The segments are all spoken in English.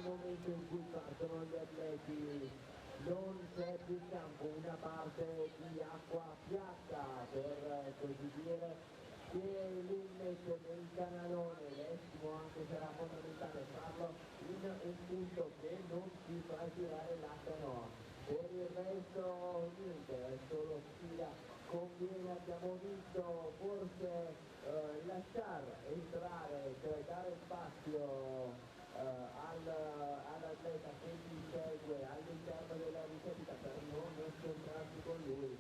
il momento in cui partono gli atleti non c'è più in campo una parte di acqua piatta, per così dire, che l'immet nel canalone, l'estimo anche sarà fondamentale farlo in un punto che non si fa girare la canoa. Per il resto niente, è solo sfida, conviene, abbiamo visto, forse lasciar entrare, cioè dare spazio all'atleta che ti segue all'interno della risalita per non scontrarsi con lui.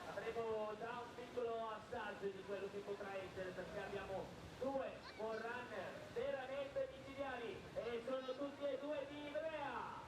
Avremo già un piccolo assaggio di quello che potrà essere, perché abbiamo due forerunner veramente micidiali e sono tutti e due di Ivrea.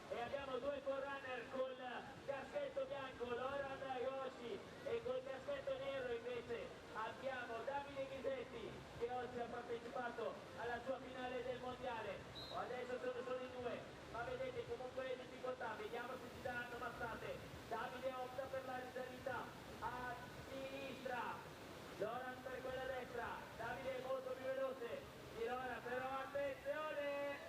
E abbiamo due forerunner col caschetto bianco, Loran Yoshi, e col caschetto nero invece abbiamo Davide Ghisetti, che oggi ha partecipato alla sua finale del mondiale. Adesso sono solo i due, ma vedete comunque le difficoltà, vediamo se ci daranno mazzate. Davide opta per la risalita a sinistra, Loran per quella destra. Davide è molto più veloce di Loran, però attenzione!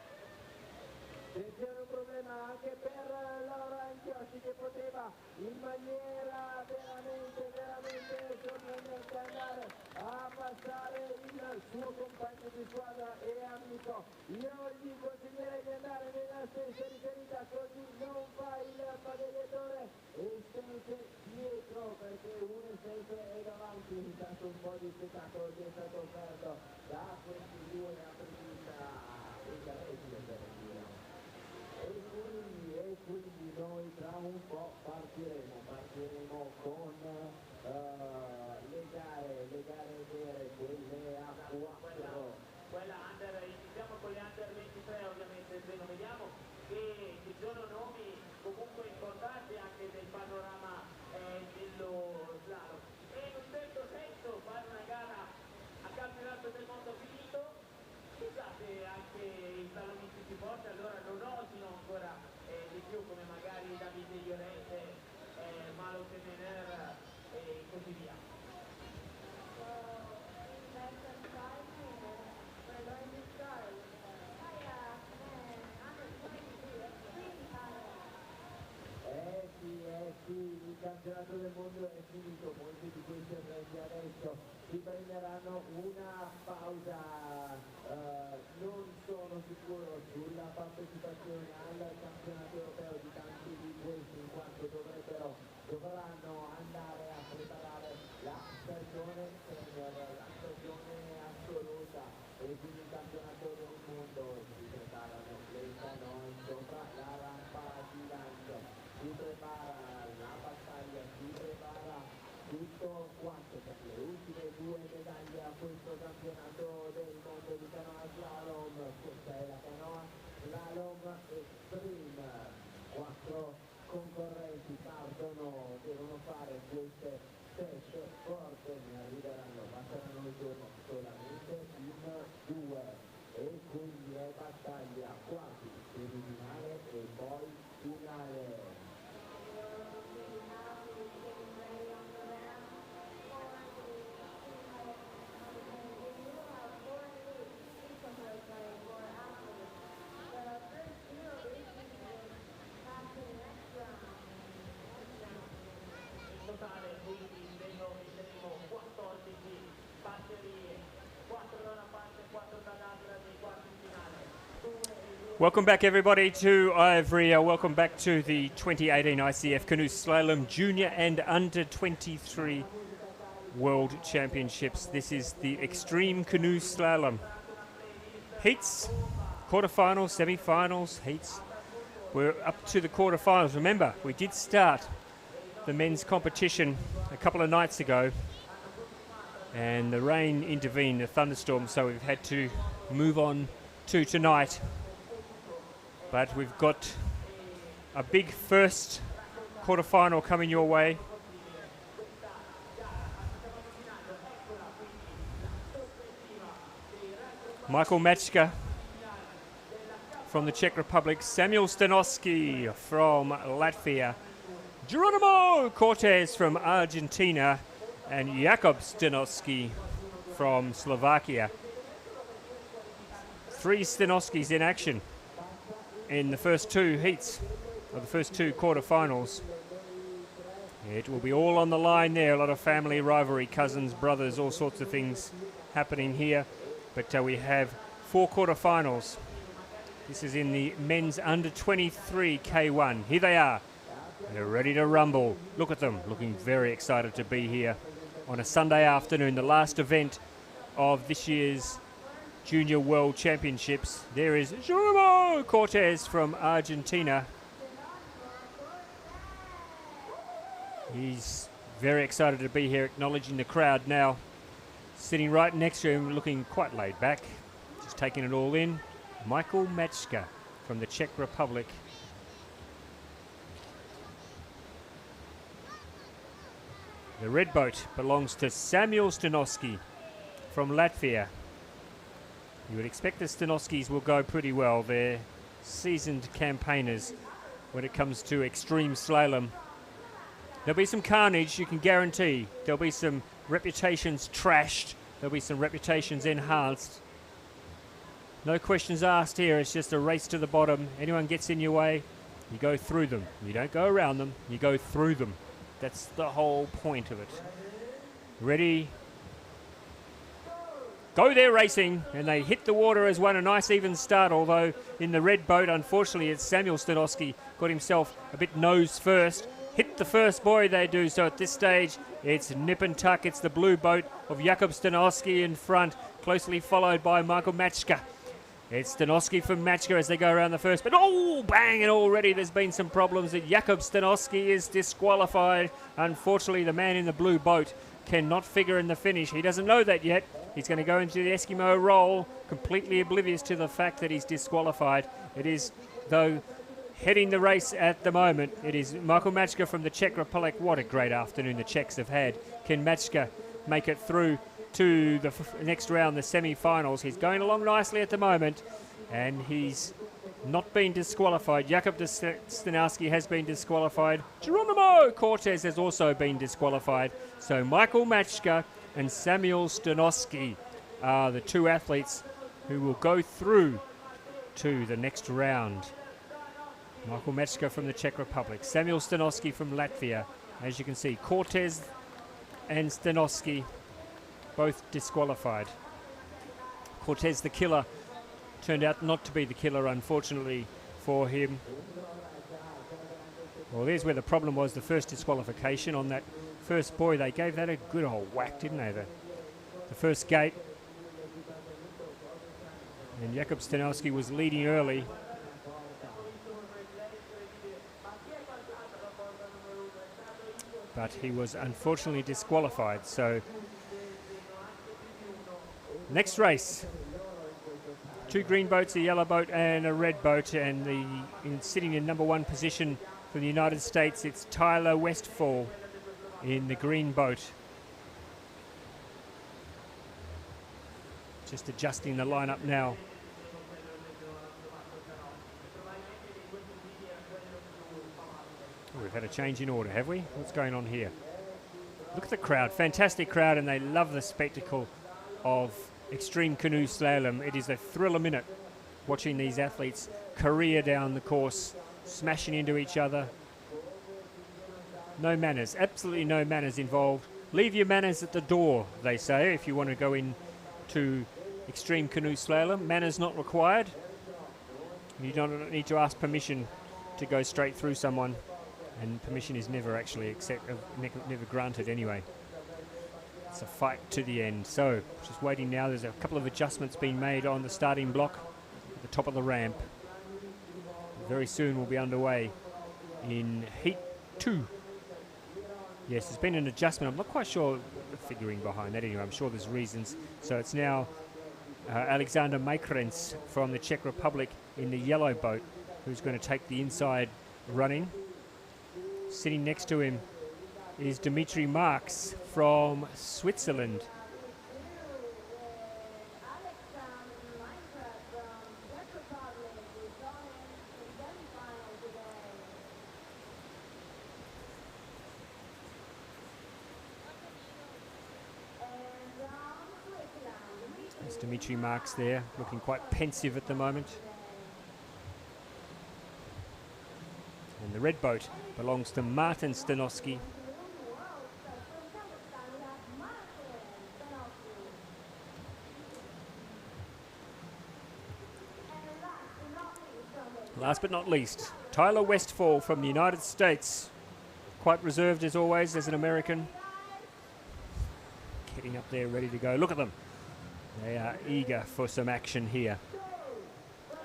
C'è un problema anche per Laura Antioci, che poteva in maniera veramente sorprendente andare a passare il suo compagno di squadra e amico. Io gli consiglierei di andare nella stessa risalita, così non fa il pagagliatore e sempre dietro, perché uno sempre è davanti. Intanto un po' di spettacolo che è stato offerto da questi due apripista interessi per dire. E quindi noi tra un po' partiremo con le gare vere, quelle a 4. Quella under, iniziamo con le under 23 ovviamente, se non vediamo che ci sono nomi comunque importanti anche nel panorama dello slalom. E in un certo senso fare una gara a campionato del mondo finito, chissà se anche i slalomisti si porta, allora non osino ancora di più, come magari Davide Llorente, Malo Temener e così via. Sì, il campionato del mondo è finito, molti di questi atleti adesso si prenderanno una pausa, non sono sicuro sulla partecipazione al campionato europeo di tanti di questi, in quanto dovranno andare a preparare la stagione senior, la stagione assoluta, e quindi il campionato del mondo. Si preparano le canoe sopra la rampa di lancio, si prepara la battaglia, si prepara tutto quanto per le ultime due medaglie a questo campionato del mondo di canoa slalom. Questa è la canoa slalom extreme. 4 concorrenti partono, devono fare queste 7 porte, ne arriveranno, passeranno il giorno solamente in 2, e quindi è battaglia quasi semifinale e poi finale. Totale, quindi vedremo 14 batterie, 4 da una parte, 4 dall'altra dei quarti finale. Welcome back, everybody, to Ivrea. Welcome back to the 2018 ICF Canoe Slalom Junior and Under 23 World Championships. This is the Extreme Canoe Slalom. Heats, quarterfinals, semi-finals, heats. We're up to the quarterfinals. Remember, we did start the men's competition a couple of nights ago, and the rain intervened, a thunderstorm, so we've had to move on to tonight. But we've got a big first quarterfinal coming your way. Michael Matchka from the Czech Republic, Samuel Stanovsky from Latvia, Geronimo Cortez from Argentina, and Jakub Stanovsky from Slovakia. 3 Stanovskys in action in the first 2 heats, or the first 2 quarterfinals. It will be all on the line there. A lot of family rivalry, cousins, brothers, all sorts of things happening here. But we have 4 quarterfinals. This is in the men's under 23 K1. Here they are. They're ready to rumble. Look at them, looking very excited to be here on a Sunday afternoon, the last event of this year's Junior World Championships. There is Geronimo Cortez from Argentina. He's very excited to be here, acknowledging the crowd now. Sitting right next to him, looking quite laid back, just taking it all in. Michael Matschka from the Czech Republic. The red boat belongs to Samuel Stanovsky from Latvia. You would expect the Stanovskys will go pretty well. They're seasoned campaigners when it comes to extreme slalom. There'll be some carnage, you can guarantee. There'll be some reputations trashed. There'll be some reputations enhanced. No questions asked here. It's just a race to the bottom. Anyone gets in your way, you go through them. You don't go around them, you go through them. That's the whole point of it. Ready? Go there racing, and they hit the water as one. A nice even start, although in the red boat, unfortunately, it's Samuel Stanovsky got himself a bit nose first. Hit the first buoy they do, so at this stage, it's nip and tuck. It's the blue boat of Jakub Stanovsky in front, closely followed by Michael Matschka. It's Stanovsky from Matschka as they go around the first, but oh, bang, and already there's been some problems. Jakub Stanovsky is disqualified. Unfortunately, the man in the blue boat cannot figure in the finish. He doesn't know that yet. He's going to go into the Eskimo roll, completely oblivious to the fact that he's disqualified. It is, though, heading the race at the moment. It is Michael Matschka from the Czech Republic. What a great afternoon the Czechs have had. Can Matschka make it through to the next round, the semi-finals? He's going along nicely at the moment, and he's not been disqualified. Jakub Stanovsky has been disqualified. Geronimo Cortez has also been disqualified. So Michael Matschka and Samuel Stanovsky are the 2 athletes who will go through to the next round. Michael Matschka from the Czech Republic, Samuel Stanovsky from Latvia. As you can see, Cortez and Stanovsky both disqualified. Cortez, the killer, turned out not to be the killer, unfortunately for him. Well, there's where the problem was, the first disqualification on that first buoy. They gave that a good old whack, didn't they? The first gate. And Jakub Stanovsky was leading early. But he was unfortunately disqualified. So next race, 2 green boats, a yellow boat and a red boat, and sitting in number 1 position for the United States, it's Tyler Westfall in the green boat. Just adjusting the lineup now. Oh, we've had a change in order, have we? What's going on here? Look at the crowd, fantastic crowd, and they love the spectacle of extreme canoe slalom. It is a thrill a minute watching these athletes career down the course, smashing into each other. No manners, absolutely no manners involved. Leave your manners at the door, they say, if you want to go into extreme canoe slalom. Manners not required. You don't need to ask permission to go straight through someone, and permission is never never granted anyway. It's a fight to the end. So, just waiting now. There's a couple of adjustments being made on the starting block at the top of the ramp. Very soon we'll be underway in Heat 2. Yes, there's been an adjustment. I'm not quite sure the figuring behind that anyway. I'm sure there's reasons. So it's now Alexander Makrens from the Czech Republic in the yellow boat who's going to take the inside running. Sitting next to him is Dimitri Marx from Switzerland. Dimitri Marks there, looking quite pensive at the moment. And the red boat belongs to Martin Stanowski. Last but not least, Tyler Westfall from the United States. Quite reserved as always as an American. Getting up there ready to go. Look at them. They are eager for some action here.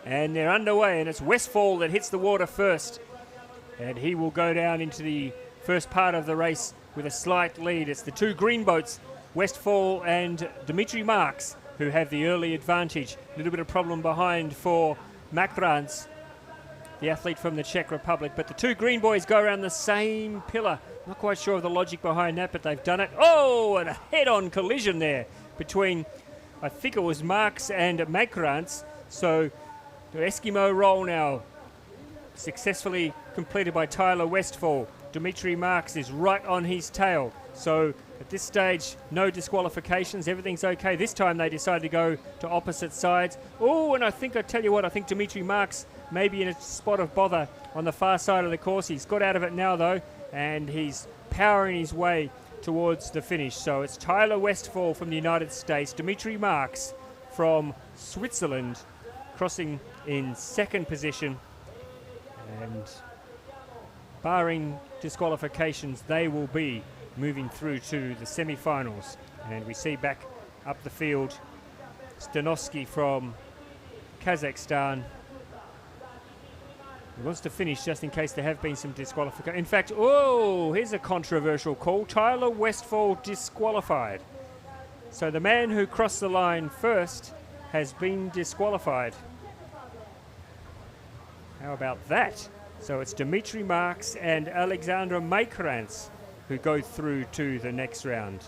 And they're underway, and it's Westfall that hits the water first. And he will go down into the first part of the race with a slight lead. It's the two green boats, Westfall and Dimitri Marks, who have the early advantage. A little bit of problem behind for Makrans, the athlete from the Czech Republic. But the two green boys go around the same pillar. Not quite sure of the logic behind that, but they've done it. Oh, and a head-on collision there between, I think it was Marks and Makrans. So the Eskimo roll now successfully completed by Tyler Westfall. Dimitri Marks is right on his tail. So at this stage, no disqualifications. Everything's okay. This time they decided to go to opposite sides. Oh, and I think Dimitri Marks may be in a spot of bother on the far side of the course. He's got out of it now, though, and he's powering his way towards the finish. So it's Tyler Westfall from the United States, Dimitri Marks from Switzerland, crossing in second position. And barring disqualifications, they will be moving through to the semi-finals. And we see back up the field Stanovsky from Kazakhstan. He wants to finish just in case there have been some disqualifications. In fact, oh, here's a controversial call. Tyler Westfall disqualified. So the man who crossed the line first has been disqualified. How about that? So it's Dimitri Marks and Alexandra Makrans who go through to the next round.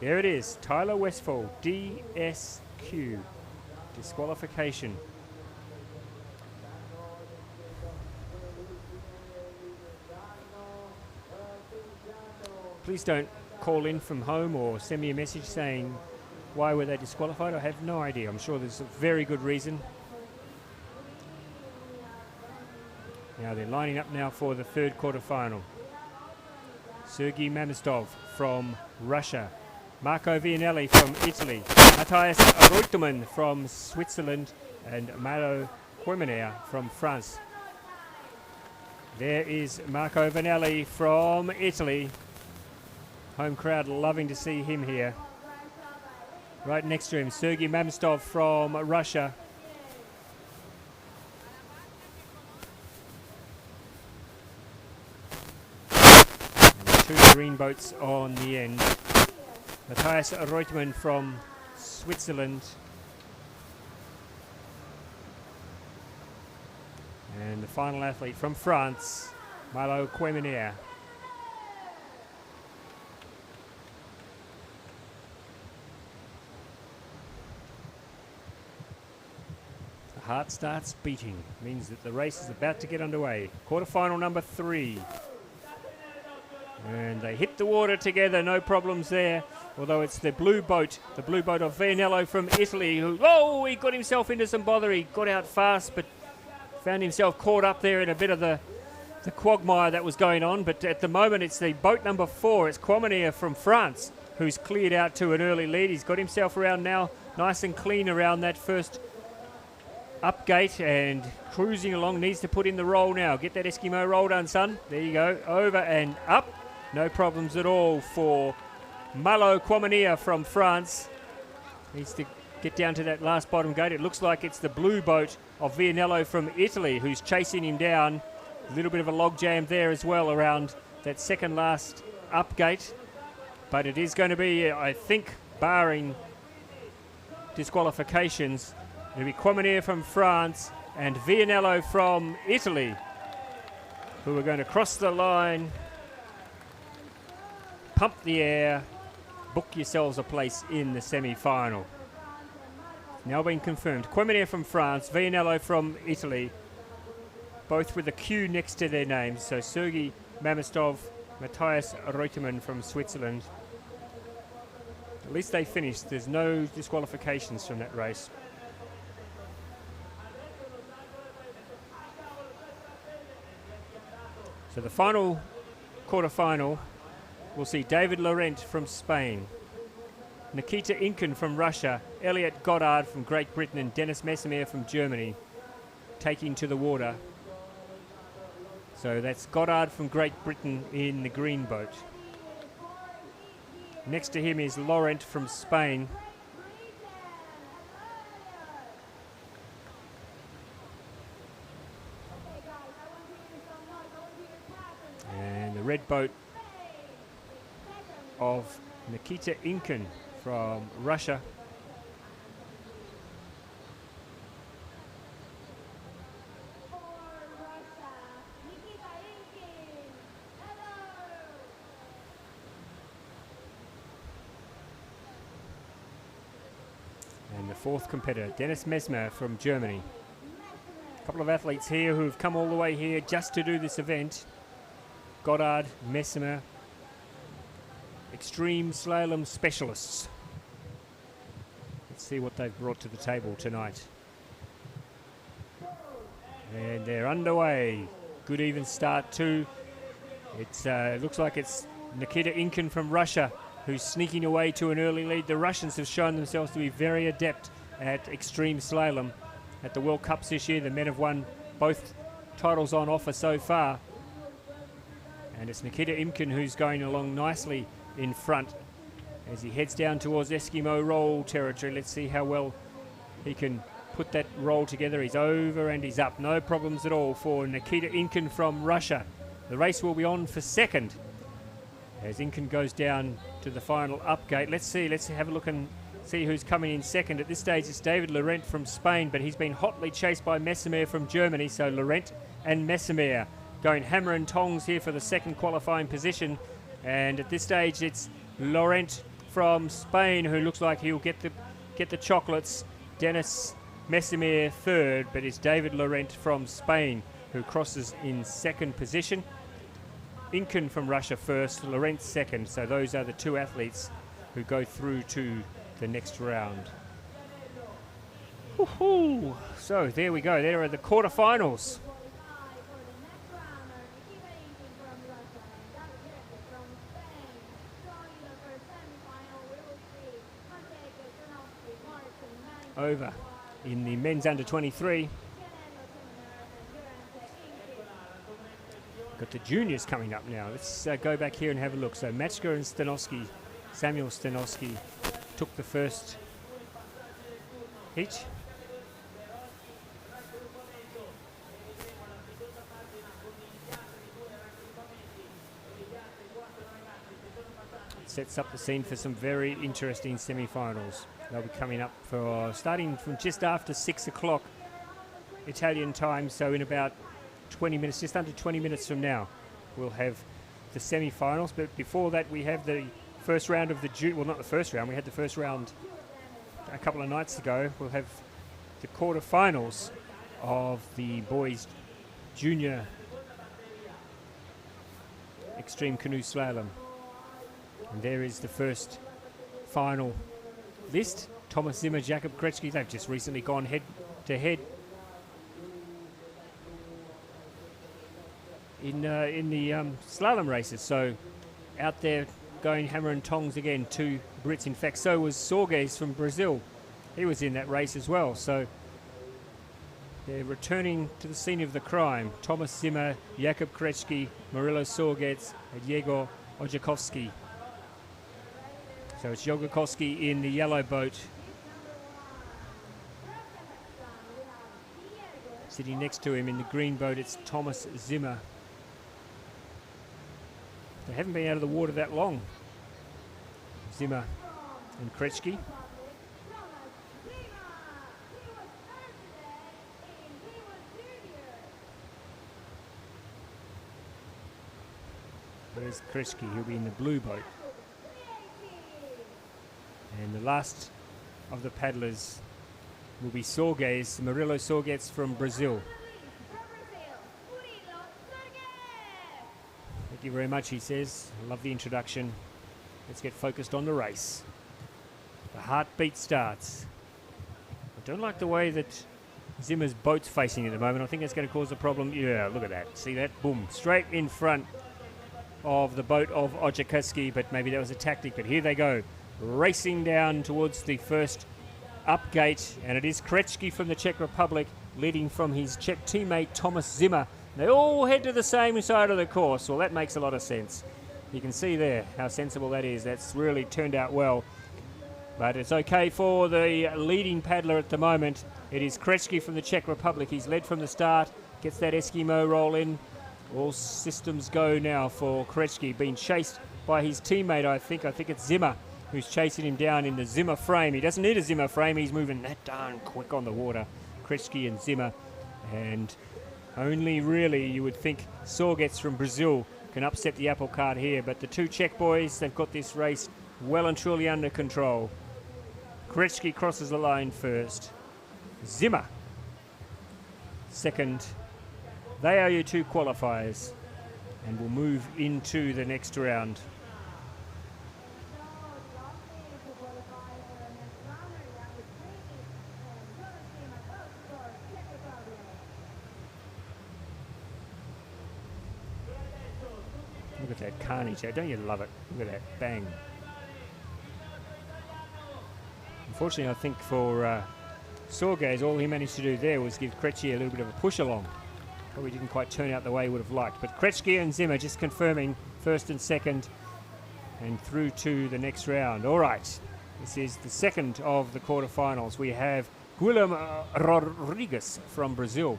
There it is, Tyler Westfall, DSQ, disqualification. Please don't call in from home or send me a message saying why were they disqualified. I have no idea. I'm sure there's a very good reason. Now they're lining up now for the third quarterfinal. Sergei Mamistov from Russia, Marco Vianelli from Italy, Matthias Reutemann from Switzerland, and Malo Quemener from France. There is Marco Vianelli from Italy. Home crowd loving to see him here. Right next to him, Sergei Mamistov from Russia. Two green boats on the end. Matthias Reutemann from Switzerland. And the final athlete from France, Malo Quemener. The heart starts beating. Means that the race is about to get underway. Quarterfinal number 3. And they hit the water together, no problems there. Although it's the blue boat of Vianello from Italy, who, oh, he got himself into some bother. He got out fast, but found himself caught up there in a bit of the quagmire that was going on. But at the moment, it's the boat number 4. It's Quemener from France, who's cleared out to an early lead. He's got himself around now, nice and clean around that first up gate and cruising along. Needs to put in the roll now. Get that Eskimo roll done, son. There you go. Over and up. No problems at all for Malo Quemener from France. Needs to get down to that last bottom gate. It looks like it's the blue boat of Vianello from Italy who's chasing him down. A little bit of a log jam there as well around that second last up gate. But it is going to be, I think, barring disqualifications, it'll be Quemener from France and Vianello from Italy who are going to cross the line, pump the air, book yourselves a place in the semi-final. Now been confirmed. Quemener from France, Vianello from Italy, both with a Q next to their names. So Sergei Mamistov, Matthias Reutemann from Switzerland. At least they finished. There's no disqualifications from that race. So the final quarterfinal, we'll see David Laurent from Spain, Nikita Inken from Russia, Elliot Goddard from Great Britain, and Dennis Messemer from Germany taking to the water. So that's Goddard from Great Britain in the green boat. Next to him is Laurent from Spain. And the red boat of Nikita Inken from Russia. And the fourth competitor, Dennis Mesmer from Germany. A couple of athletes here who have come all the way here just to do this event. Goddard, Mesmer, extreme slalom specialists. Let's see what they've brought to the table tonight. And they're underway. Good even start too. It looks like it's Nikita Inken from Russia who's sneaking away to an early lead. The Russians have shown themselves to be very adept at extreme slalom. At the World Cups this year, the men have won both titles on offer so far. And it's Nikita Inken who's going along nicely in front as he heads down towards Eskimo roll territory. Let's see how well he can put that roll together. He's over and he's up. No problems at all for Nikita Inken from Russia. The race will be on for second as Inken goes down to the final up gate. Let's have a look and see who's coming in second. At this stage, it's David Laurent from Spain, but he's been hotly chased by Messemer from Germany. So Laurent and Messemer going hammer and tongs here for the second qualifying position. And at this stage, it's Laurent from Spain who looks like he'll get the chocolates. Dennis Messemer third, but it's David Laurent from Spain who crosses in second position. Inken from Russia first, Laurent second. So those are the two athletes who go through to the next round. Woohoo! So there we go. There are the quarterfinals. Over in the men's under 23. Got the juniors coming up now. Let's go back here and have a look. So Matchka and Stanovsky, Samuel Stanovsky took the first heat. It sets up the scene for some very interesting semi-finals. They'll be coming up for starting from just after 6 o'clock Italian time, so in about 20 minutes, just under 20 minutes from now, we'll have the semi-finals. But before that, we have the first round of well, not the first round, we had the first round a couple of nights ago. We'll have the quarterfinals of the boys junior extreme canoe slalom. And there is the first final list. Thomas Zimmer, Jakob Kretsky, they've just recently gone head to head in the slalom races. So out there going hammer and tongs again, two Brits. In fact, so was Sorges from Brazil. He was in that race as well. So they're returning to the scene of the crime. Thomas Zimmer, Jakob Kretsky, Murillo Sorges, and Yegor Ojakovsky. So it's Jogakovsky in the yellow boat. Sitting next to him in the green boat, it's Thomas Zimmer. They haven't been out of the water that long, Zimmer and Kretsky. There's Kretsky, he'll be in the blue boat. And the last of the paddlers will be Sorges, Murillo Sorges from Brazil. Thank you very much, he says. I love the introduction. Let's get focused on the race. The heartbeat starts. I don't like the way that Zimmer's boat's facing at the moment. I think that's going to cause a problem. Yeah, look at that. See that? Boom. Straight in front of the boat of Oczakowski, but maybe that was a tactic. But here they go, racing down towards the first up gate, and it is Krečky from the Czech Republic leading from his Czech teammate Thomas Zimmer. They all head to the same side of the course. Well, that makes a lot of sense. You can see there how sensible that is. That's really turned out well. But it's okay for the leading paddler at the moment. It is Krečky from the Czech Republic. He's led from the start, gets that Eskimo roll in. All systems go now for Krečky, being chased by his teammate, I think. I think it's Zimmer who's chasing him down in the Zimmer frame. He doesn't need a Zimmer frame. He's moving that darn quick on the water. Krečky and Zimmer. And only really you would think Sorgets from Brazil can upset the apple cart here. But the two Czech boys, they've got this race well and truly under control. Krečky crosses the line first. Zimmer second. They are your two qualifiers and will move into the next round. Look at that carnage there. Don't you love it? Look at that. Bang. Unfortunately, I think for Sorgets, all he managed to do there was give Krečky a little bit of a push along. Probably didn't quite turn out the way he would have liked. But Krečky and Zimmer just confirming first and second and through to the next round. All right, this is the second of the quarterfinals. We have Guilherme Rodrigues from Brazil,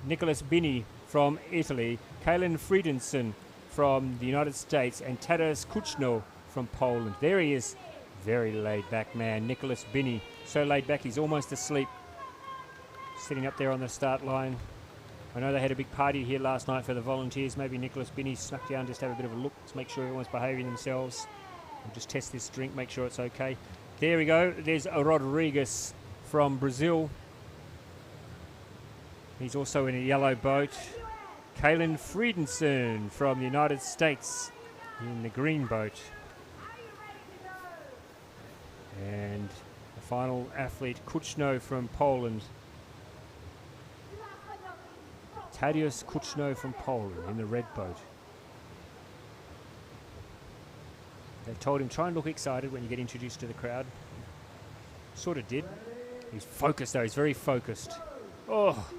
Nicolas Bini from Italy, Kalen Friedensen from the United States, and Tadeusz Kuchno from Poland. There he is, very laid-back man, Nicolas Bini. So laid back he's almost asleep, sitting up there on the start line. I know they had a big party here last night for the volunteers. Maybe Nicolas Bini snuck down just to have a bit of a look to make sure everyone's behaving themselves. We'll just test this drink, make sure it's okay. There we go. There's Rodrigues from Brazil. He's also in a yellow boat. Kalen Friedensen from the United States in the green boat. And the final athlete, Kuchno from Poland. Tadeusz Kuchno from Poland in the red boat. They told him, try and look excited when you get introduced to the crowd. Sort of did. He's focused though, he's very focused. Oh!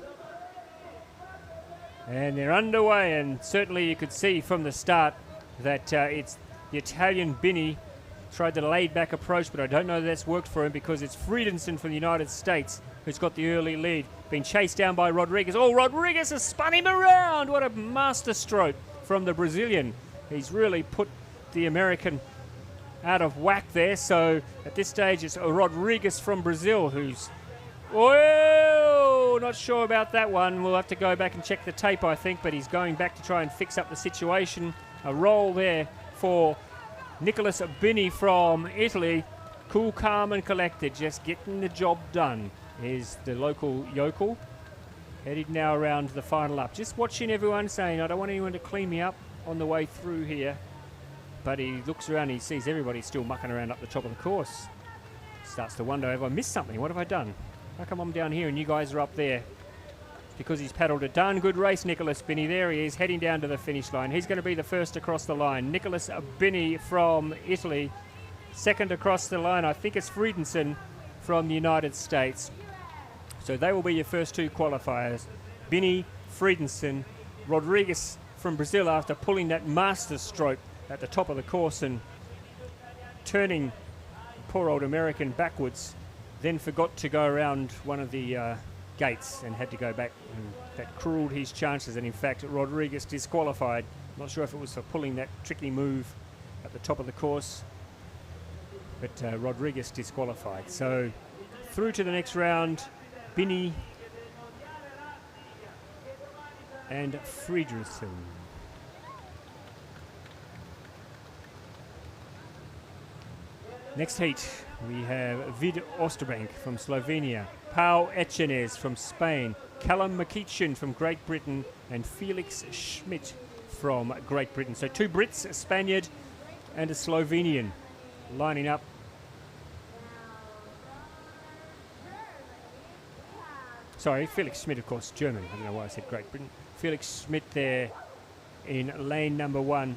And they're underway, and certainly you could see from the start that it's the Italian Bini tried the laid-back approach, but I don't know that that's worked for him because it's Friedensen from the United States who's got the early lead, being chased down by Rodrigues. Oh, Rodrigues has spun him around! What a master stroke from the Brazilian. He's really put the American out of whack there, so at this stage it's Rodrigues from Brazil who's... Oh, not sure about that one. We'll have to go back and check the tape, I think, but he's going back to try and fix up the situation. A roll there for Nicolas Bini from Italy. Cool, calm and collected, just getting the job done. Is the local yokel. Headed now around the final up. Just watching everyone, saying, I don't want anyone to clean me up on the way through here. But he looks around and he sees everybody still mucking around up the top of the course. Starts to wonder, have I missed something? What have I done? How come I'm down here and you guys are up there? Because he's paddled a darn good race, Nicolas Bini. There he is, heading down to the finish line. He's going to be the first across the line. Nicolas Bini from Italy. Second across the line, I think it's Friedensen from the United States. So they will be your first two qualifiers. Bini, Friedensen, Rodrigues from Brazil after pulling that master stroke at the top of the course and turning poor old American backwards, then forgot to go around one of the gates and had to go back, and that cruelled his chances, and in fact Rodrigues disqualified. Not sure if it was for pulling that tricky move at the top of the course, but Rodrigues disqualified. So through to the next round, Bini and Friedensen. Next heat, we have Vid Osterbank from Slovenia, Pau Echenez from Spain, Callum McEachin from Great Britain, and Felix Schmidt from Great Britain. So two Brits, a Spaniard and a Slovenian lining up Sorry, Felix Schmidt, of course, German. I don't know why I said Great Britain. Felix Schmidt there in lane number 1.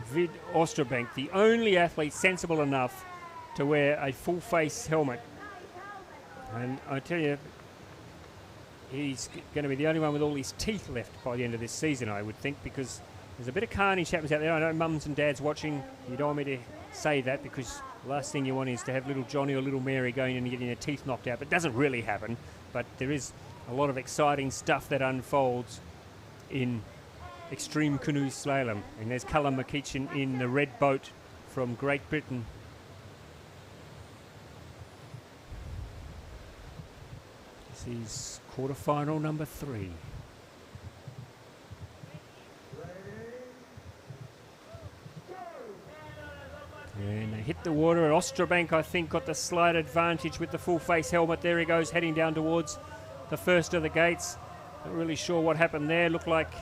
Vid Osterbank, the only athlete sensible enough to wear a full face helmet. And I tell you, he's going to be the only one with all his teeth left by the end of this season, I would think, because there's a bit of carnage happens out there. I know mums and dads watching. You don't want me to say that, because the last thing you want is to have little Johnny or little Mary going in and getting their teeth knocked out. But it doesn't really happen. But there is a lot of exciting stuff that unfolds in Extreme Canoe Slalom. And there's Callum McEachin in the red boat from Great Britain. This is quarterfinal number 3. And they hit the water, and Osterbank, I think, got the slight advantage with the full face helmet. There he goes, heading down towards the first of the gates. Not really sure what happened there. Looked like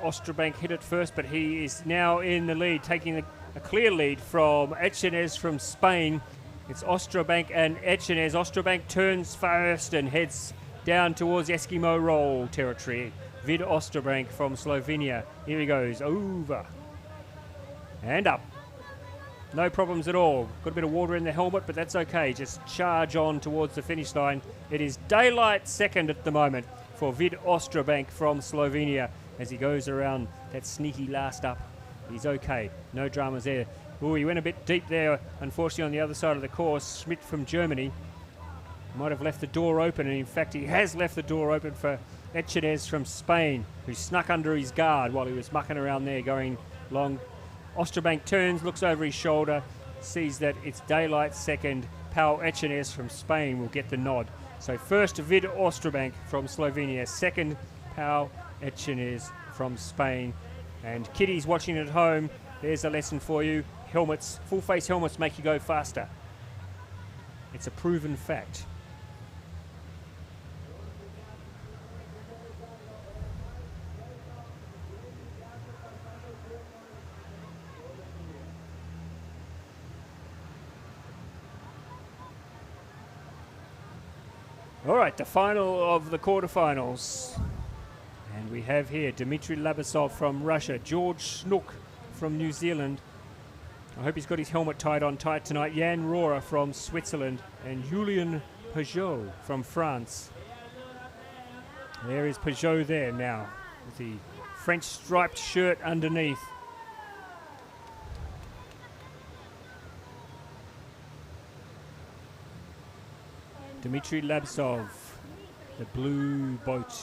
Osterbank hit it first, but he is now in the lead, taking a clear lead from Echenez from Spain. It's Osterbank and Echenez. Osterbank turns first and heads down towards Eskimo Roll territory. Vid Osterbank from Slovenia. Here he goes, over and up. No problems at all. Got a bit of water in the helmet, but that's okay. Just charge on towards the finish line. It is daylight second at the moment for Vid Osterbank from Slovenia as he goes around that sneaky last up. He's okay. No dramas there. Oh, he went a bit deep there, unfortunately, on the other side of the course. Schmidt from Germany might have left the door open, and in fact he has left the door open for Echenez from Spain, who snuck under his guard while he was mucking around there going long. Osterbank turns, looks over his shoulder, sees that it's daylight second. Pau Echenez from Spain will get the nod. So first, Vid Osterbank from Slovenia. Second, Pau Echenez from Spain. And kiddies watching at home, there's a lesson for you. Helmets, full face helmets make you go faster. It's a proven fact. All right, the final of the quarterfinals. And we have here Dmitry Labasov from Russia, George Snook from New Zealand. I hope he's got his helmet tied on tight tonight. Jan Rohrer from Switzerland and Julien Peugeot from France. There is Peugeot there now with the French striped shirt underneath. Dmitry Labasov, the blue boat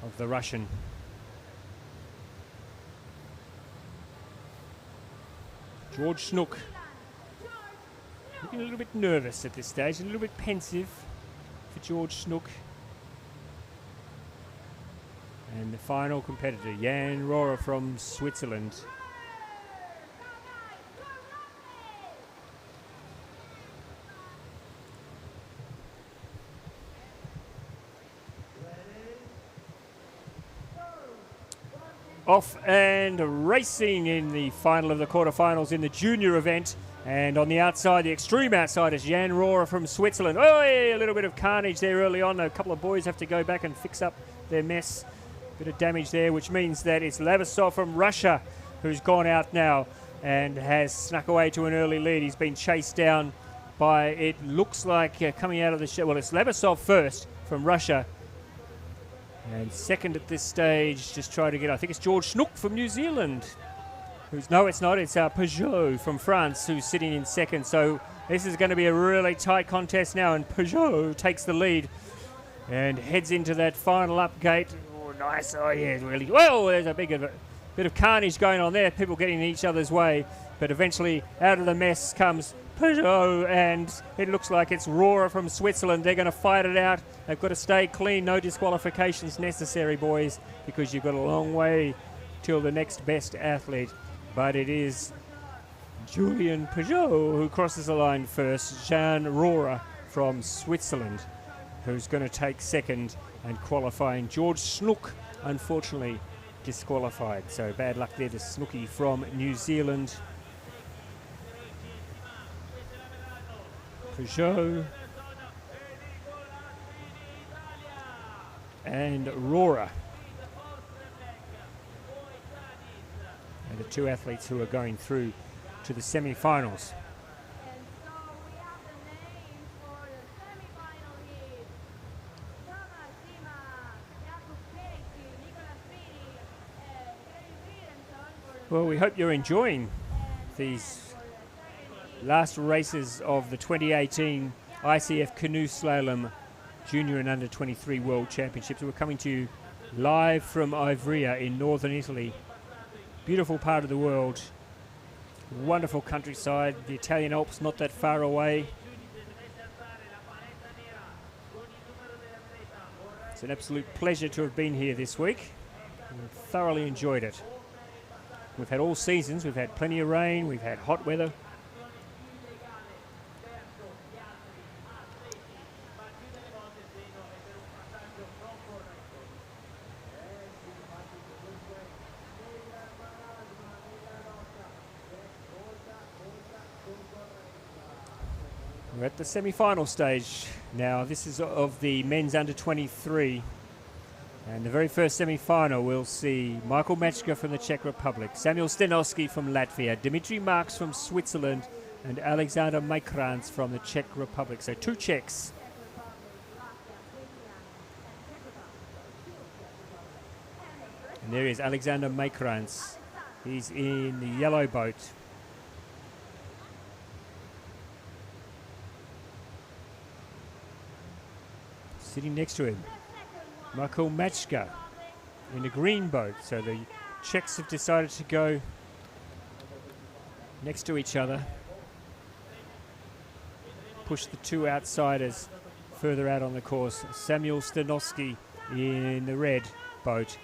of the Russian. George Snook looking a little bit nervous at this stage, a little bit pensive for George Snook. And the final competitor, Jan Rohrer from Switzerland. Off and racing in the final of the quarterfinals in the junior event. And on the outside, the extreme outside, is Jan Rohrer from Switzerland. Oh, yeah, a little bit of carnage there early on. A couple of boys have to go back and fix up their mess. Bit of damage there, which means that it's Labasov from Russia who's gone out now and has snuck away to an early lead. He's been chased down by, it looks like, coming out of the show. Well, it's Labasov first from Russia. And second at this stage, just try to get, I think it's George Snook from New Zealand. No, it's not. It's Peugeot from France who's sitting in second. So this is going to be a really tight contest now. And Peugeot takes the lead and heads into that final up gate. Oh, nice. Oh, yeah, really. Well, there's a bit of carnage going on there. People getting in each other's way. But eventually, out of the mess comes Peugeot, and it looks like it's Rohrer from Switzerland. They're going to fight it out. They've got to stay clean. No disqualifications necessary, boys, because you've got a long way till the next best athlete. But it is Julien Peugeot who crosses the line first. Jan Rohrer from Switzerland who's going to take second, and qualifying George Snook, unfortunately disqualified. So bad luck there to Snooky from New Zealand. Peugeot, and Aurora. And the two athletes who are going through to the semi-finals. And so we have the name for the semi-final heat. Thomas Sima, Jakub Casey, Nicolas Pini, and Kevin Fridenson for the Well, we hope you're enjoying and these for the second heat. last races of the 2018 ICF Canoe Slalom Junior and Under 23 World Championships. We're coming to you live from Ivrea in northern Italy. Beautiful part of the world. Wonderful countryside. The Italian Alps not that far away. It's an absolute pleasure to have been here this week. We've thoroughly enjoyed it. We've had all seasons. We've had plenty of rain. We've had hot weather. We're at the semi-final stage now. This is of the men's under 23. And the very first semi-final, we'll see Michael Mečka from the Czech Republic, Samuel Stenowski from Latvia, Dimitri Marks from Switzerland, and Alexander Majkrans from the Czech Republic. So two Czechs. And there is Alexander Majkrans. He's in the yellow boat. Sitting next to him, Michael Mečka in the green boat. So the Czechs have decided to go next to each other. Push the two outsiders further out on the course. Samuel Stenowski in the red boat.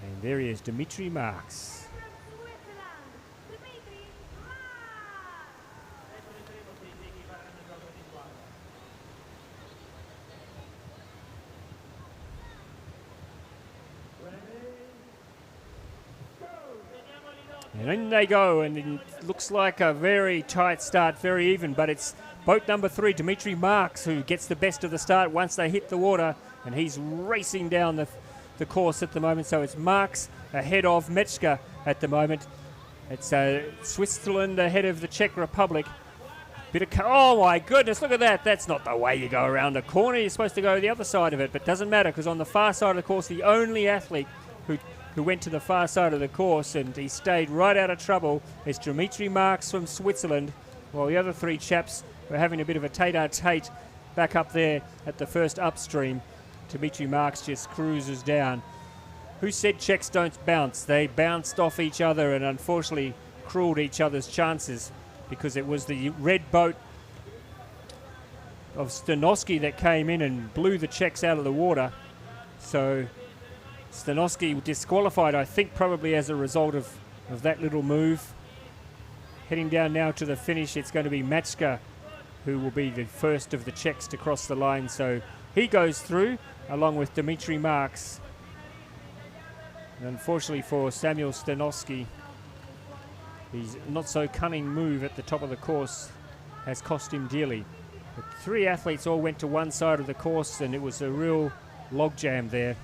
And there he is, Dimitri Marks. And in they go, and it looks like a very tight start, very even, but it's boat number 3, Dimitri Marks, who gets the best of the start once they hit the water, and he's racing down the course at the moment. So it's Marks ahead of Mečka at the moment. It's Switzerland ahead of the Czech Republic. Oh my goodness, look at that. That's not the way you go around a corner. You're supposed to go the other side of it, but doesn't matter, because on the far side of the course, the only athlete who went to the far side of the course, and he stayed right out of trouble, is Dimitri Marks from Switzerland, while the other three chaps were having a bit of a tete-a-tete back up there at the first upstream. Dimitri Marks just cruises down. Who said Czechs don't bounce? They bounced off each other and unfortunately cruelled each other's chances, because it was the red boat of Stenowski that came in and blew the Czechs out of the water. So Stenowski disqualified, I think, probably as a result of that little move. Heading down now to the finish, it's going to be Mečka who will be the first of the Czechs to cross the line. So he goes through along with Dimitri Marks. And unfortunately for Samuel Stenowski, his not so cunning move at the top of the course has cost him dearly. The three athletes all went to one side of the course, and it was a real logjam there.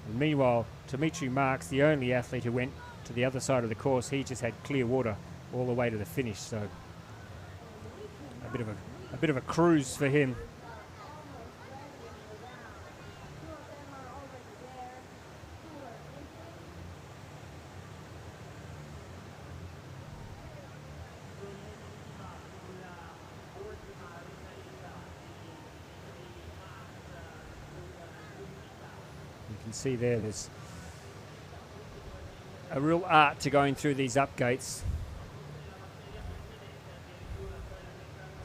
And meanwhile, Dimitri Marks, the only athlete who went to the other side of the course, he just had clear water all the way to the finish. So a bit of a cruise for him. You can see there's a real art to going through these up gates.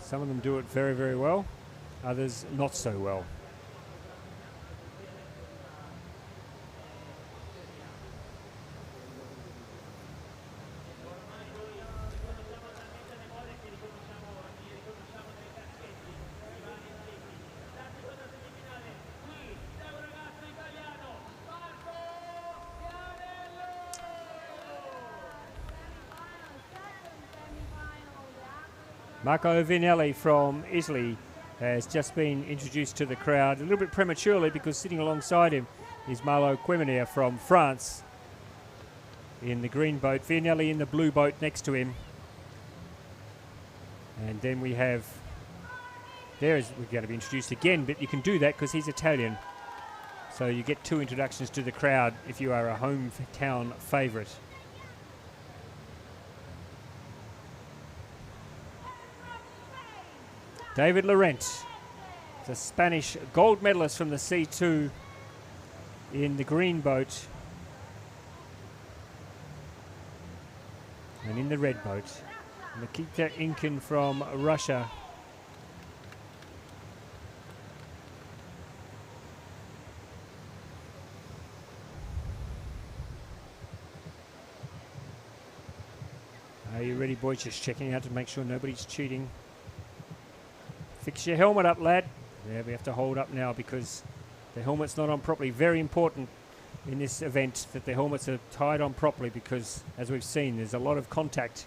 Some of them do it very, very well, others not so well. Marco Vinelli from Italy has just been introduced to the crowd a little bit prematurely because sitting alongside him is Malo Quemenier from France in the green boat, Vinelli in the blue boat next to him. And then we have, we're going to be introduced again, but you can do that because he's Italian. So you get 2 introductions to the crowd if you are a hometown favourite. David Laurent, the Spanish gold medalist from the C2 in the green boat. And in the red boat, Nikita Inkin from Russia. Are you ready, boys? Just checking out to make sure nobody's cheating. Fix your helmet up, lad. Yeah, we have to hold up now because the helmet's not on properly. Very important in this event that the helmets are tied on properly because, as we've seen, there's a lot of contact.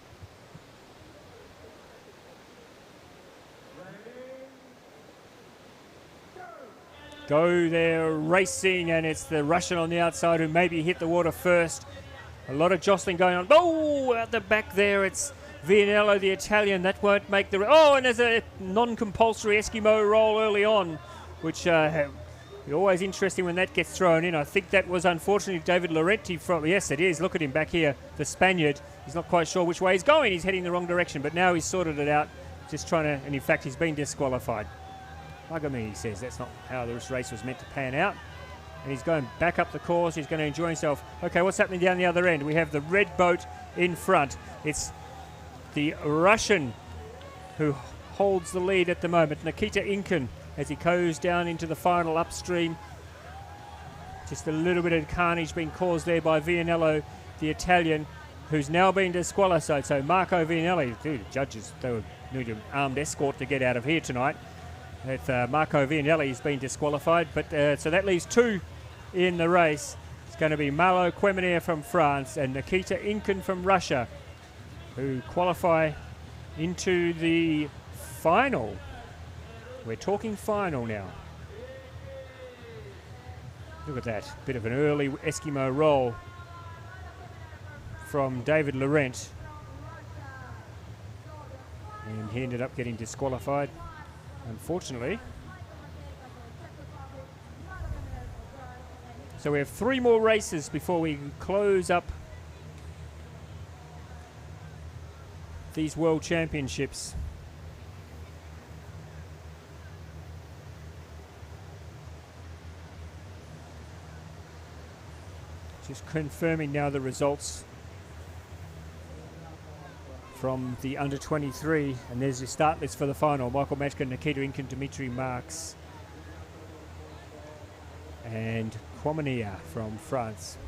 Go there racing, and it's the Russian on the outside who maybe hit the water first. A lot of jostling going on. Oh, out the back there, it's Vianello, the Italian. That won't make the... Oh, and there's a non-compulsory Eskimo roll early on, which is always interesting when that gets thrown in. I think that was, unfortunately, David Laurenti from... Yes, it is. Look at him back here, the Spaniard. He's not quite sure which way he's going. He's heading the wrong direction, but now he's sorted it out, just trying to... And, in fact, he's been disqualified. Like me, he says. That's not how this race was meant to pan out. And he's going back up the course. He's going to enjoy himself. Okay, what's happening down the other end? We have the red boat in front. It's the Russian who holds the lead at the moment. Nikita Inkin, as he goes down into the final upstream. Just a little bit of carnage being caused there by Vianello, the Italian, who's now been disqualified. So Marco Vianelli, dude, judges, they would need an armed escort to get out of here tonight. Marco Vianelli has been disqualified, but so that leaves 2 in the race. It's going to be Malo Quemenier from France and Nikita Inkin from Russia, who qualify into the final. We're talking final now. Look at that, bit of an early Eskimo roll from David Laurent, and he ended up getting disqualified, unfortunately. So we have 3 more races before we close up these World Championships. Just confirming now the results from the under-23, and there's your start list for the final. Michael Matchka, Nikita Inkin, Dimitri Marx, and Quemenier from France.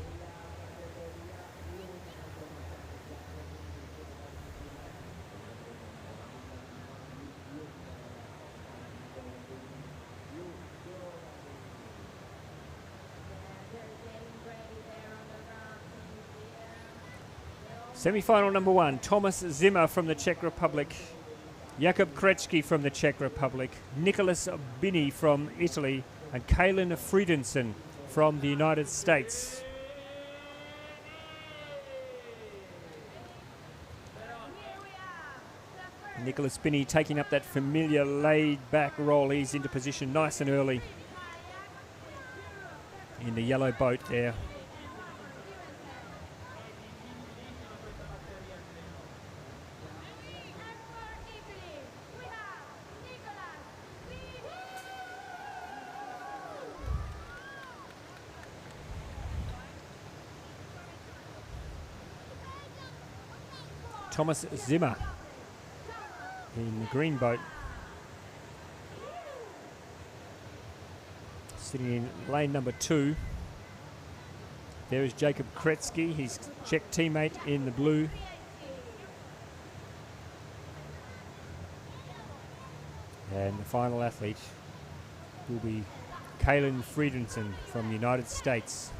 Semi-final number 1, Thomas Zimmer from the Czech Republic, Jakub Krečky from the Czech Republic, Nicholas Bini from Italy, and Kalen Friedensen from the United States. Nicholas Bini taking up that familiar laid-back roll. He's into position nice and early in the yellow boat there. Thomas Zimmer in the green boat, sitting in lane number 2. There is Jakub Krečky, his Czech teammate, in the blue. And the final athlete will be Kalen Friedensen from the United States.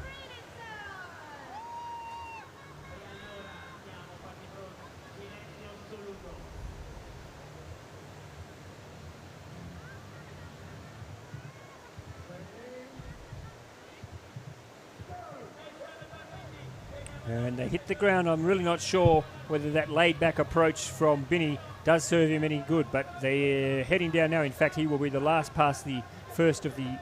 And they hit the ground. I'm really not sure whether that laid-back approach from Binney does serve him any good, but they're heading down now. In fact, he will be the last past the first of the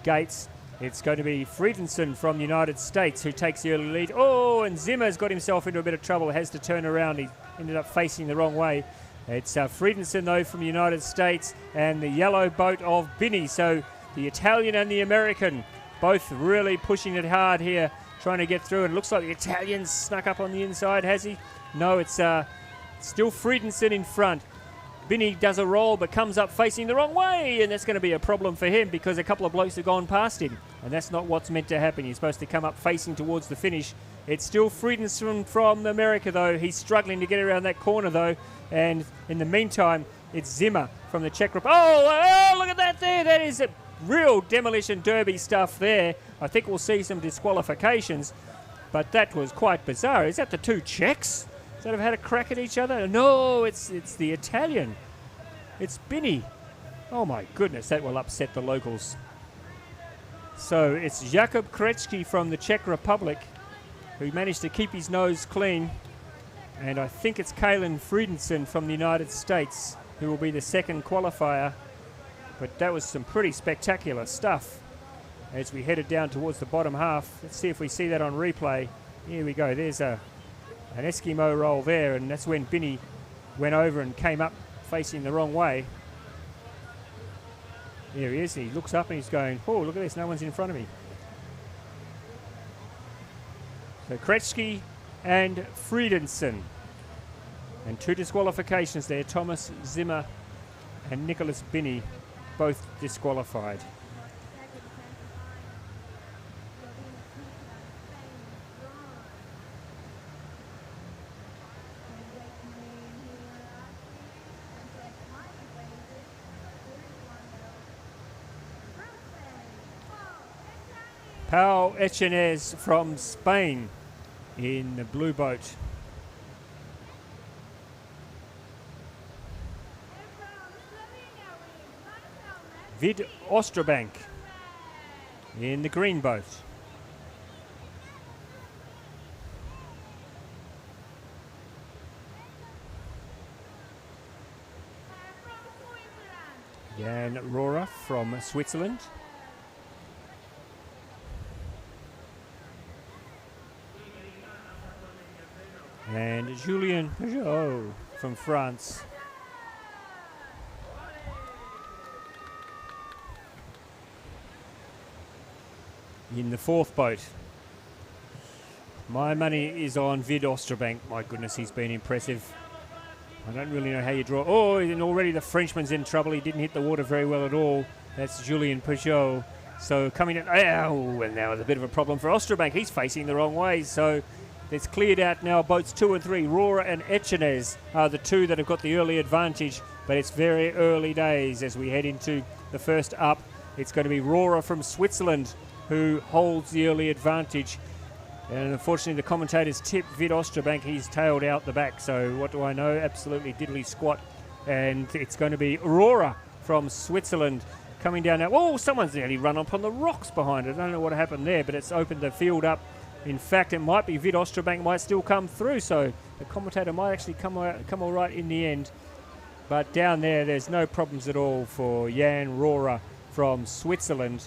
gates. It's going to be Friedensen from the United States who takes the early lead. Oh, and Zimmer's got himself into a bit of trouble, has to turn around. He ended up facing the wrong way. It's Friedensen, though, from the United States, and the yellow boat of Binney. So the Italian and the American both really pushing it hard here, trying to get through. And it looks like the Italian's snuck up on the inside, has he? No, it's still Friedensen in front. Binney does a roll but comes up facing the wrong way, and that's going to be a problem for him because a couple of blokes have gone past him, and that's not what's meant to happen. He's supposed to come up facing towards the finish. It's still Friedensen from America, though. He's struggling to get around that corner, though, and in the meantime, it's Zimmer from the Czech Republic. Oh, look at that there. That is a real demolition derby stuff there. I think we'll see some disqualifications, but that was quite bizarre. Is that the two Czechs that have had a crack at each other? No, it's the Italian. It's Binney. Oh my goodness, that will upset the locals. So it's Jakub Krečky from the Czech Republic who managed to keep his nose clean, and I think it's Kalen Friedensen from the United States who will be the second qualifier. But that was some pretty spectacular stuff as we headed down towards the bottom half. Let's see if we see that on replay. Here we go. There's an Eskimo roll there, and that's when Binney went over and came up facing the wrong way. Here he is. He looks up and he's going, oh, look at this. No one's in front of me. So Krečky and Friedensen. And two disqualifications there. Thomas Zimmer and Nicholas Binney, both disqualified. Pau Echenez from Spain in the blue boat. Vid Osterbank in the green boat. Jan Rohrer from Switzerland. And Julien Peugeot from France. In the fourth boat. My money is on Vid Osterbank. My goodness, he's been impressive. I don't really know how you draw. Oh, and already the Frenchman's in trouble. He didn't hit the water very well at all. That's Julien Peugeot. So coming in, oh, and now there's a bit of a problem for Osterbank. He's facing the wrong way. So it's cleared out now. Boats 2 and 3, Rohrer and Echenez, are the two that have got the early advantage. But it's very early days as we head into the first up. It's going to be Rohrer from Switzerland who holds the early advantage. And unfortunately, the commentators tip Vid Osterbank. He's tailed out the back. So what do I know? Absolutely diddly squat. And it's going to be Rohrer from Switzerland coming down now. Oh, someone's nearly run up on the rocks behind it. I don't know what happened there, but it's opened the field up. In fact, it might be Vid Osterbank might still come through. So the commentator might actually come all right in the end. But down there, there's no problems at all for Jan Rohrer from Switzerland.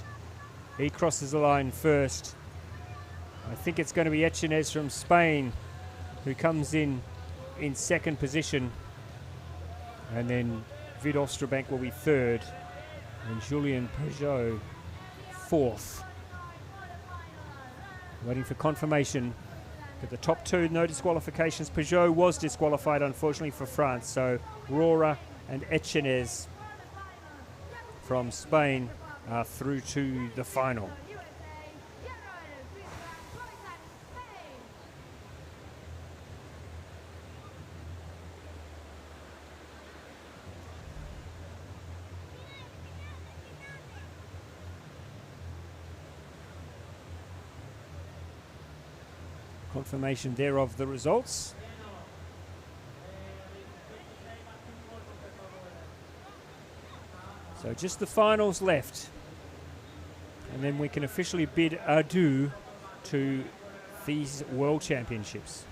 He crosses the line first. I think it's going to be Echenez from Spain who comes in second position. And then Vid Osterbank will be third. And Julien Peugeot fourth. Waiting for confirmation. But the top two, no disqualifications. Peugeot was disqualified, unfortunately, for France. So Rohrer and Echenez from Spain are through to the final. Confirmation there of the results. So just the finals left. And then we can officially bid adieu to these World Championships.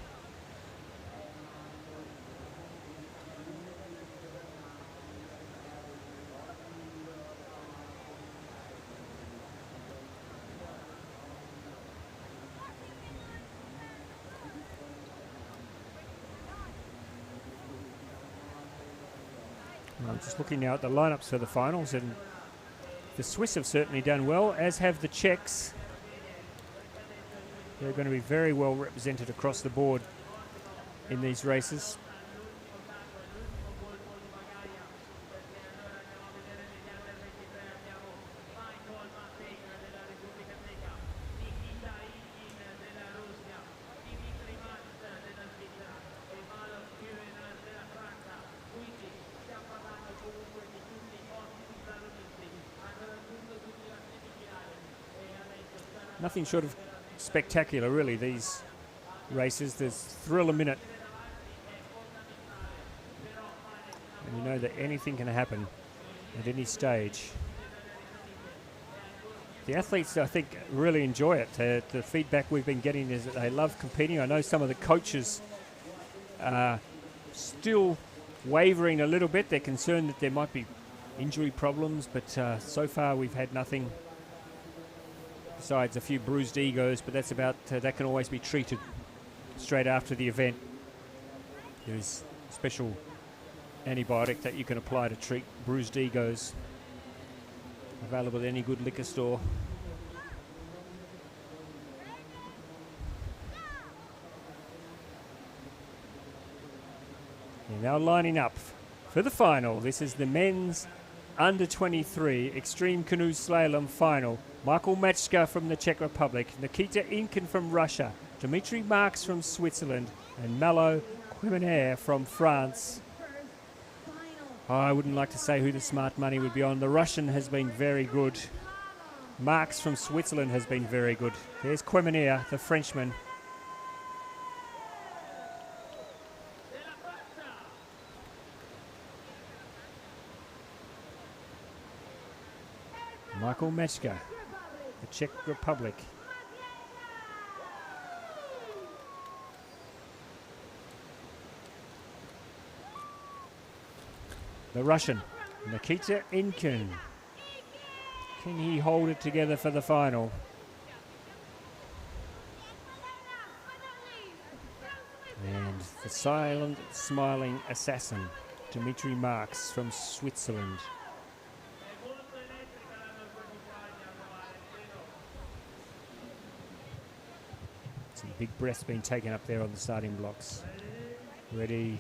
I'm just looking now at the lineups for the finals, and the Swiss have certainly done well, as have the Czechs. They're going to be very well represented across the board in these races. Nothing short of spectacular, really, these races. There's thrill a minute. And you know that anything can happen at any stage. The athletes, I think, really enjoy it. The feedback we've been getting is that they love competing. I know some of the coaches are still wavering a little bit. They're concerned that there might be injury problems, but so far we've had nothing besides a few bruised egos, but that's about, that can always be treated straight after the event. There's a special antibiotic that you can apply to treat bruised egos, available at any good liquor store. And now lining up for the final. This is the men's under 23 Extreme Canoe Slalom final. Michael Matschka from the Czech Republic, Nikita Inkin from Russia, Dimitri Marx from Switzerland, and Malo Quiminaire from France. Oh, I wouldn't like to say who the smart money would be on. The Russian has been very good. Marx from Switzerland has been very good. There's Quiminaire, the Frenchman. Michael Matschka, the Czech Republic. The Russian, Nikita Inkin. Can he hold it together for the final? And the silent, smiling assassin, Dimitri Marx from Switzerland. Some big breaths being taken up there on the starting blocks. Ready.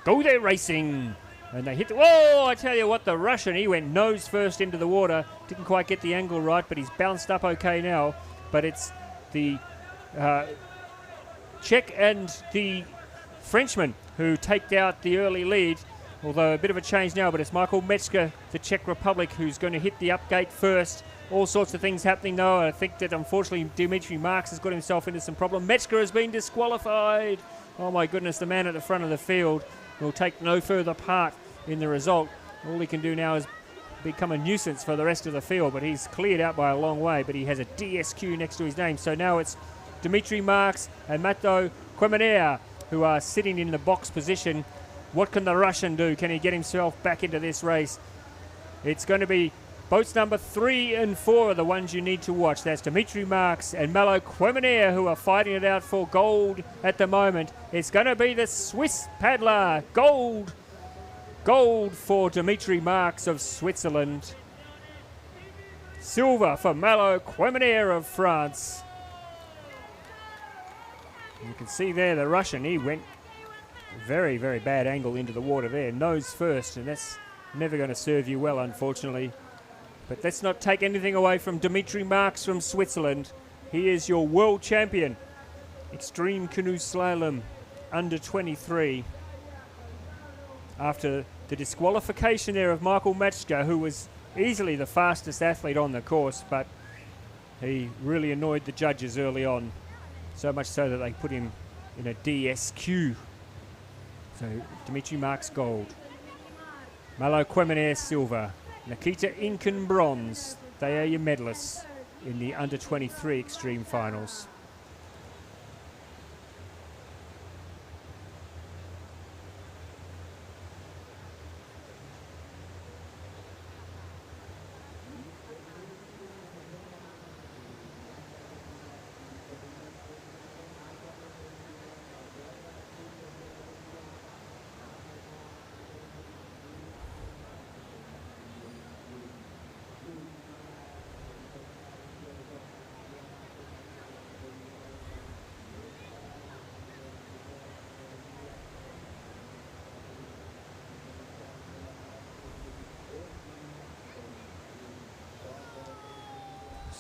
Go there, racing! And they hit the... Whoa, I tell you what, the Russian, he went nose first into the water. Didn't quite get the angle right, but he's bounced up okay now. But it's the Czech and the Frenchman who take out the early lead. Although a bit of a change now, but it's Michael Matschka, the Czech Republic, who's going to hit the upgate first. All sorts of things happening, though. I think that, unfortunately, Dimitri Marx has got himself into some problem. Matschka has been disqualified. Oh, my goodness, the man at the front of the field will take no further part in the result. All he can do now is become a nuisance for the rest of the field, but he's cleared out by a long way, but he has a DSQ next to his name. So now it's Dimitri Marx and Mato Quiminaire who are sitting in the box position. What can the Russian do? Can he get himself back into this race? It's going to be boats number 3 and 4 are the ones you need to watch. That's Dimitri Marx and Malo Quiminaire who are fighting it out for gold at the moment. It's going to be the Swiss paddler. Gold. Gold for Dimitri Marx of Switzerland. Silver for Malo Quiminaire of France. You can see there the Russian, he went very, very bad angle into the water there. Nose first, and that's never going to serve you well, unfortunately. But let's not take anything away from Dimitri Marx from Switzerland. He is your world champion. Extreme Canoe Slalom under 23. After the disqualification there of Michael Matschka, who was easily the fastest athlete on the course, but he really annoyed the judges early on. So much so that they put him in a DSQ. So Dimitri Marx gold. Malo Quiminaire silver. Nikita Inkin bronze. They are your medalists in the under 23 extreme finals.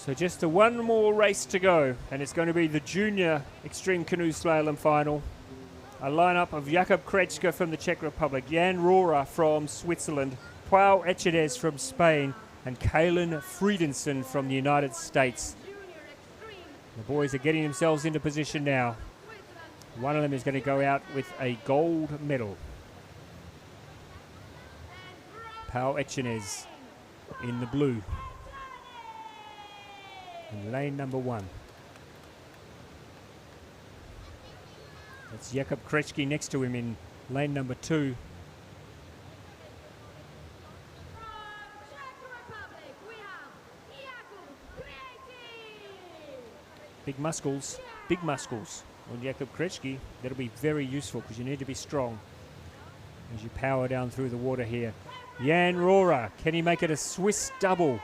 So just one more race to go, and it's going to be the Junior Extreme Canoe Slalom final. A lineup of Jakub Krečka from the Czech Republic, Jan Rohrer from Switzerland, Pau Echenez from Spain, and Kalen Friedensen from the United States. The boys are getting themselves into position now. One of them is going to go out with a gold medal. Pau Echenez in the blue. In lane number 1. That's Jakub Krečka next to him in lane number 2. Big muscles on Jakub Krečka. That'll be very useful because you need to be strong as you power down through the water here. Jan Rohrer, can he make it a Swiss double?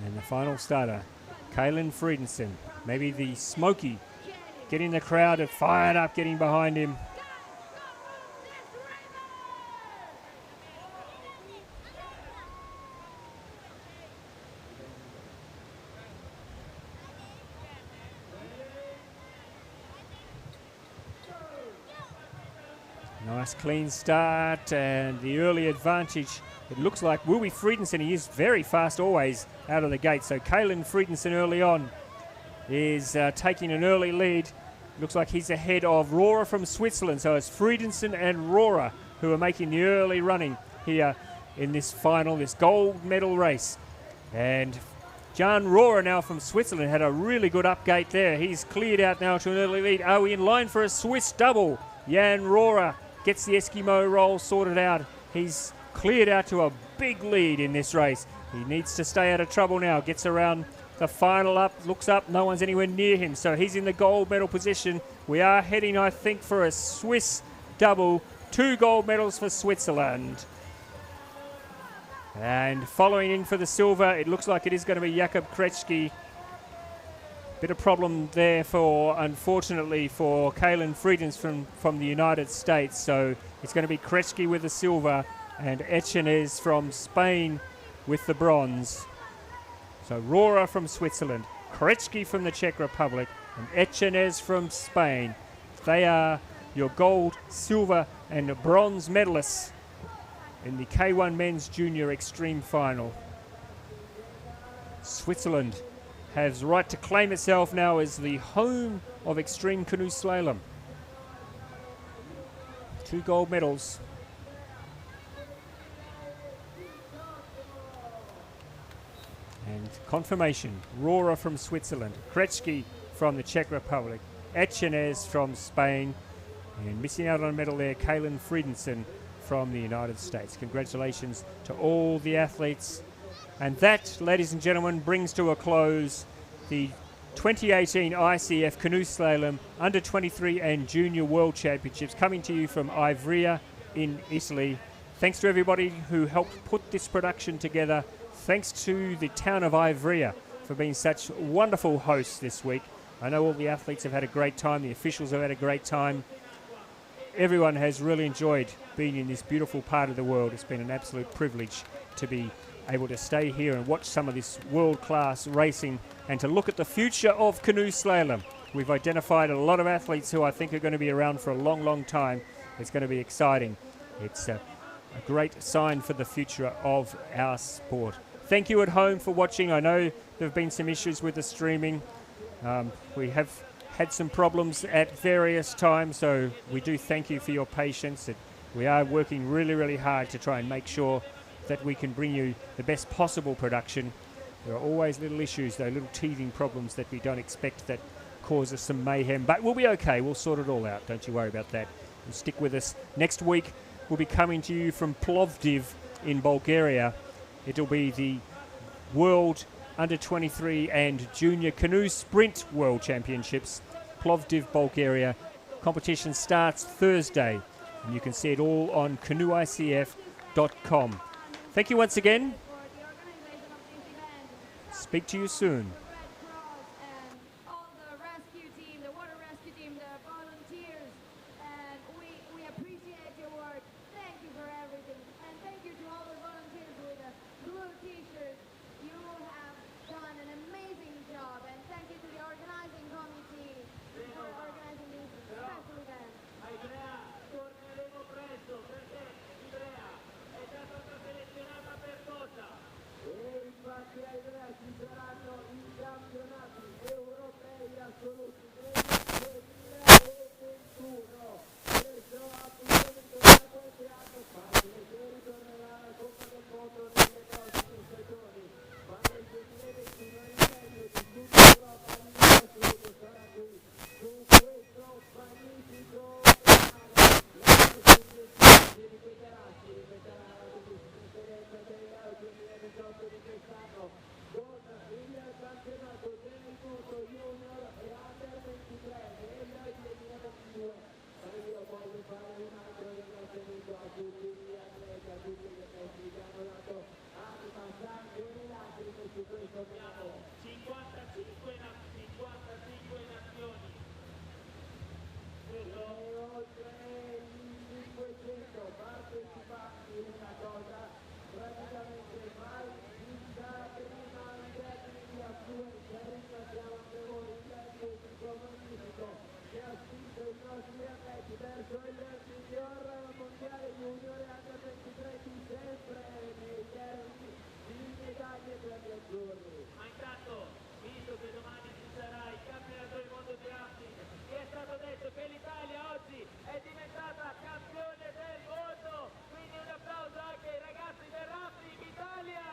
And the final starter, Kalen Friedensen, maybe the Smoky, getting the crowd fired up, getting behind him. Nice clean start and the early advantage. It looks like will be Friedensen. He is very fast always out of the gate. So Kalen Friedensen early on is taking an early lead. Looks like he's ahead of Rohrer from Switzerland. So it's Friedensen and Rohrer who are making the early running here in this final, this gold medal race. And Jan Rohrer now from Switzerland had a really good upgate there. He's cleared out now to an early lead. Are we in line for a Swiss double? Jan Rohrer gets the Eskimo roll sorted out. He's cleared out to a big lead in this race. He needs to stay out of trouble now. Gets around the final up, looks up, no one's anywhere near him. So he's in the gold medal position. We are heading, I think, for a Swiss double. 2 gold medals for Switzerland. And following in for the silver, it looks like it is going to be Jakub Krečka. Bit of problem there unfortunately for Kalen Friedensen from the United States. So it's going to be Krečka with the silver and Echenez from Spain with the bronze. So Rohrer from Switzerland, Krečka from the Czech Republic, and Echenez from Spain. They are your gold, silver, and bronze medalists in the K1 Men's Junior Extreme Final. Switzerland has the right to claim itself now as the home of Extreme Canoe Slalom. 2 gold medals. And confirmation, Rohrer from Switzerland, Krečka from the Czech Republic, Echenez from Spain, and missing out on a medal there, Kalen Friedensen from the United States. Congratulations to all the athletes. And that, ladies and gentlemen, brings to a close the 2018 ICF Canoe Slalom Under 23 and Junior World Championships, coming to you from Ivrea in Italy. Thanks to everybody who helped put this production together. Thanks to the town of Ivrea for being such wonderful hosts this week. I know all the athletes have had a great time, the officials have had a great time. Everyone has really enjoyed being in this beautiful part of the world. It's been an absolute privilege to be able to stay here and watch some of this world-class racing and to look at the future of canoe slalom. We've identified a lot of athletes who I think are going to be around for a long, long time. It's going to be exciting. It's a great sign for the future of our sport. Thank you at home for watching. I know there have been some issues with the streaming. We have had some problems at various times, so we do thank you for your patience. We are working really, really hard to try and make sure that we can bring you the best possible production. There are always little issues, though, little teething problems that we don't expect that cause us some mayhem, but we'll be okay. We'll sort it all out. Don't you worry about that. And stick with us. Next week, we'll be coming to you from Plovdiv in Bulgaria. It'll be the World Under 23 and Junior Canoe Sprint World Championships, Plovdiv, Bulgaria. Competition starts Thursday, and you can see it all on canoeicf.com. Thank you once again. Speak to you soon. All the rescue team, the water rescue team, the volunteers, and we appreciate ringraziamo anche voi il pubblico magnifico che ha spinto i nostri atleti verso il miglior mondiale junior e under 23 di sempre nei termini di medaglie per gli azzurri. Ma intanto, visto che domani ci sarà il campionato del mondo di rafting, che è stato detto che l'Italia oggi è diventata campione del mondo, quindi un applauso anche ai ragazzi del rafting Italia!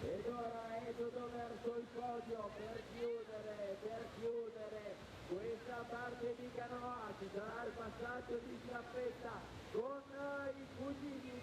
Ed ora esodo verso il podio per chiudere questa parte di canoa. Ci sarà il passaggio di staffetta con i cugini